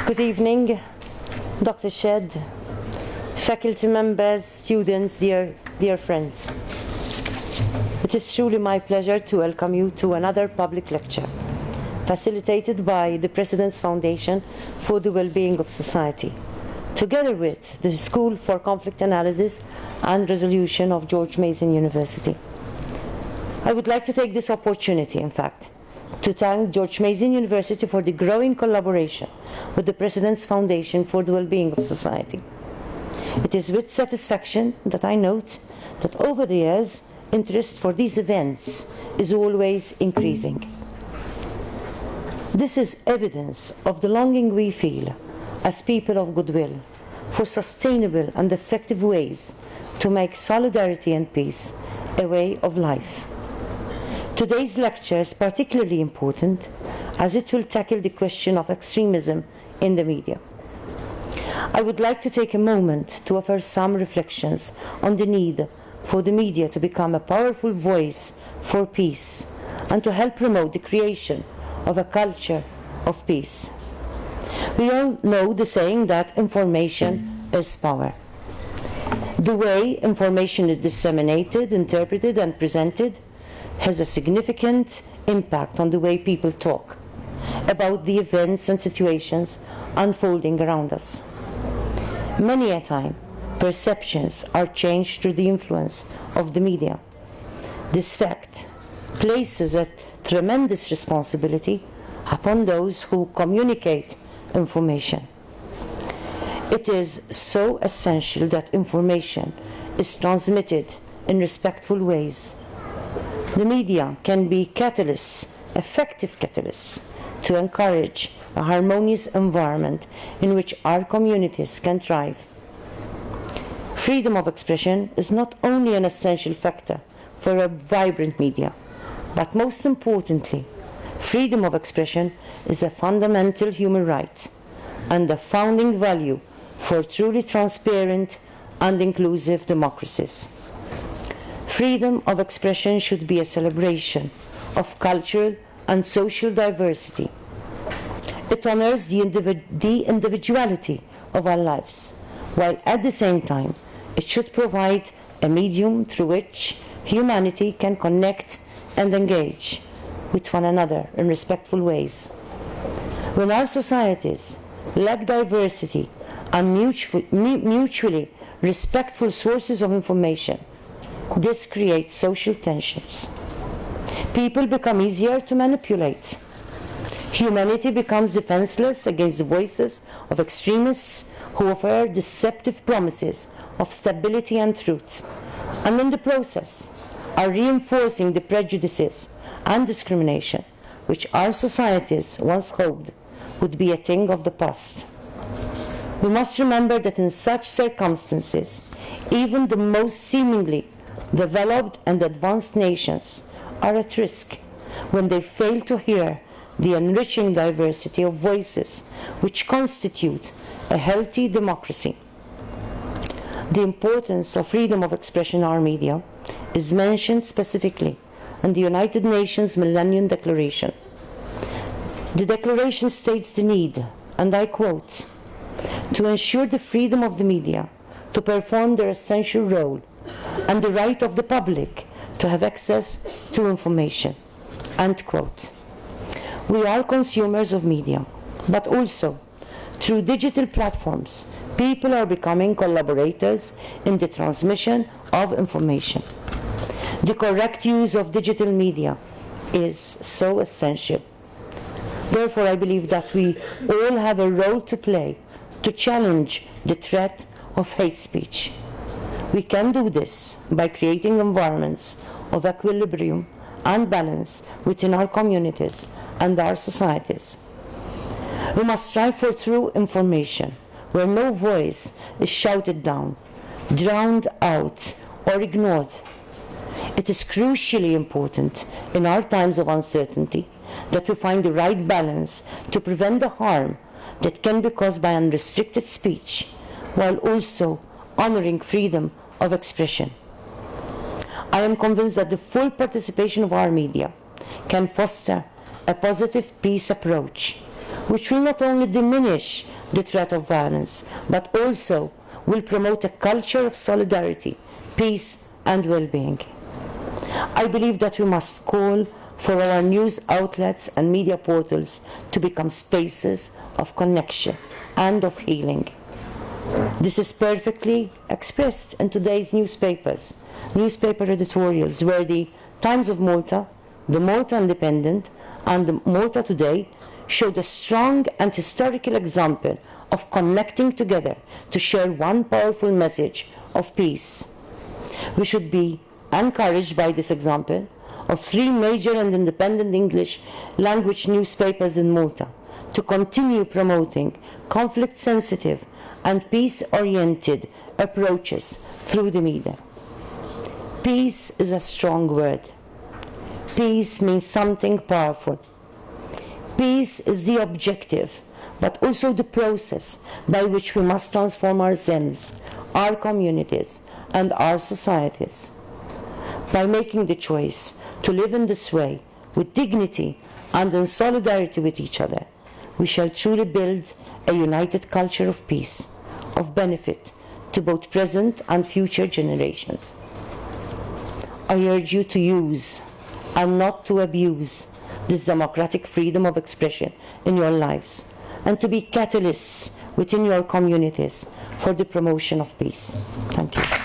Good evening, Dr. Shed, faculty members, students, dear friends. It is truly my pleasure to welcome you to another public lecture, facilitated by the President's Foundation for the Well-Being of Society, together with the School for Conflict Analysis and Resolution of George Mason University. I would like to take this opportunity, in fact, to thank George Mason University for the growing collaboration with the President's Foundation for the Well-Being of Society. It is with satisfaction that I note that over the years, interest for these events is always increasing. This is evidence of the longing we feel as people of goodwill for sustainable and effective ways to make solidarity and peace a way of life. Today's lecture is particularly important as it will tackle the question of extremism in the media. I would like to take a moment to offer some reflections on the need for the media to become a powerful voice for peace and to help promote the creation of a culture of peace. We all know the saying that information is power. The way information is disseminated, interpreted, and presented has a significant impact on the way people talk about the events and situations unfolding around us. Many a time, perceptions are changed through the influence of the media. This fact places a tremendous responsibility upon those who communicate information. It is so essential that information is transmitted in respectful ways. The media can be catalysts, effective catalysts, to encourage a harmonious environment in which our communities can thrive. Freedom of expression is not only an essential factor for a vibrant media, but most importantly, freedom of expression is a fundamental human right and a founding value for truly transparent and inclusive democracies. Freedom of expression should be a celebration of cultural and social diversity. It honors the individuality of our lives, while at the same time it should provide a medium through which humanity can connect and engage with one another in respectful ways. When our societies lack diversity and mutually respectful sources of information, this creates social tensions. People become easier to manipulate. Humanity becomes defenseless against the voices of extremists who offer deceptive promises of stability and truth, and in the process are reinforcing the prejudices and discrimination which our societies once hoped would be a thing of the past. We must remember that in such circumstances, even the most seemingly developed and advanced nations are at risk when they fail to hear the enriching diversity of voices which constitute a healthy democracy. The importance of freedom of expression in our media is mentioned specifically in the United Nations Millennium Declaration. The declaration states the need, and I quote, to ensure the freedom of the media to perform their essential role and the right of the public to have access to information, end quote. We are consumers of media, but also through digital platforms, people are becoming collaborators in the transmission of information. The correct use of digital media is so essential. Therefore, I believe that we all have a role to play to challenge the threat of hate speech. We can do this by creating environments of equilibrium and balance within our communities and our societies. We must strive for true information, where no voice is shouted down, drowned out, or ignored. It is crucially important in our times of uncertainty that we find the right balance to prevent the harm that can be caused by unrestricted speech, while also honoring freedom of expression. I am convinced that the full participation of our media can foster a positive peace approach, which will not only diminish the threat of violence, but also will promote a culture of solidarity, peace, and well-being. I believe that we must call for our news outlets and media portals to become spaces of connection and of healing. This is perfectly expressed in today's newspaper editorials, where the Times of Malta, the Malta Independent, and the Malta Today showed a strong and historical example of connecting together to share one powerful message of peace. We should be encouraged by this example of 3 major and independent English language newspapers in Malta to continue promoting conflict-sensitive and peace-oriented approaches through the media. Peace is a strong word. Peace means something powerful. Peace is the objective, but also the process by which we must transform ourselves, our communities, and our societies. By making the choice to live in this way, with dignity and in solidarity with each other, we shall truly build a united culture of peace, of benefit to both present and future generations. I urge you to use and not to abuse this democratic freedom of expression in your lives, and to be catalysts within your communities for the promotion of peace. Thank you.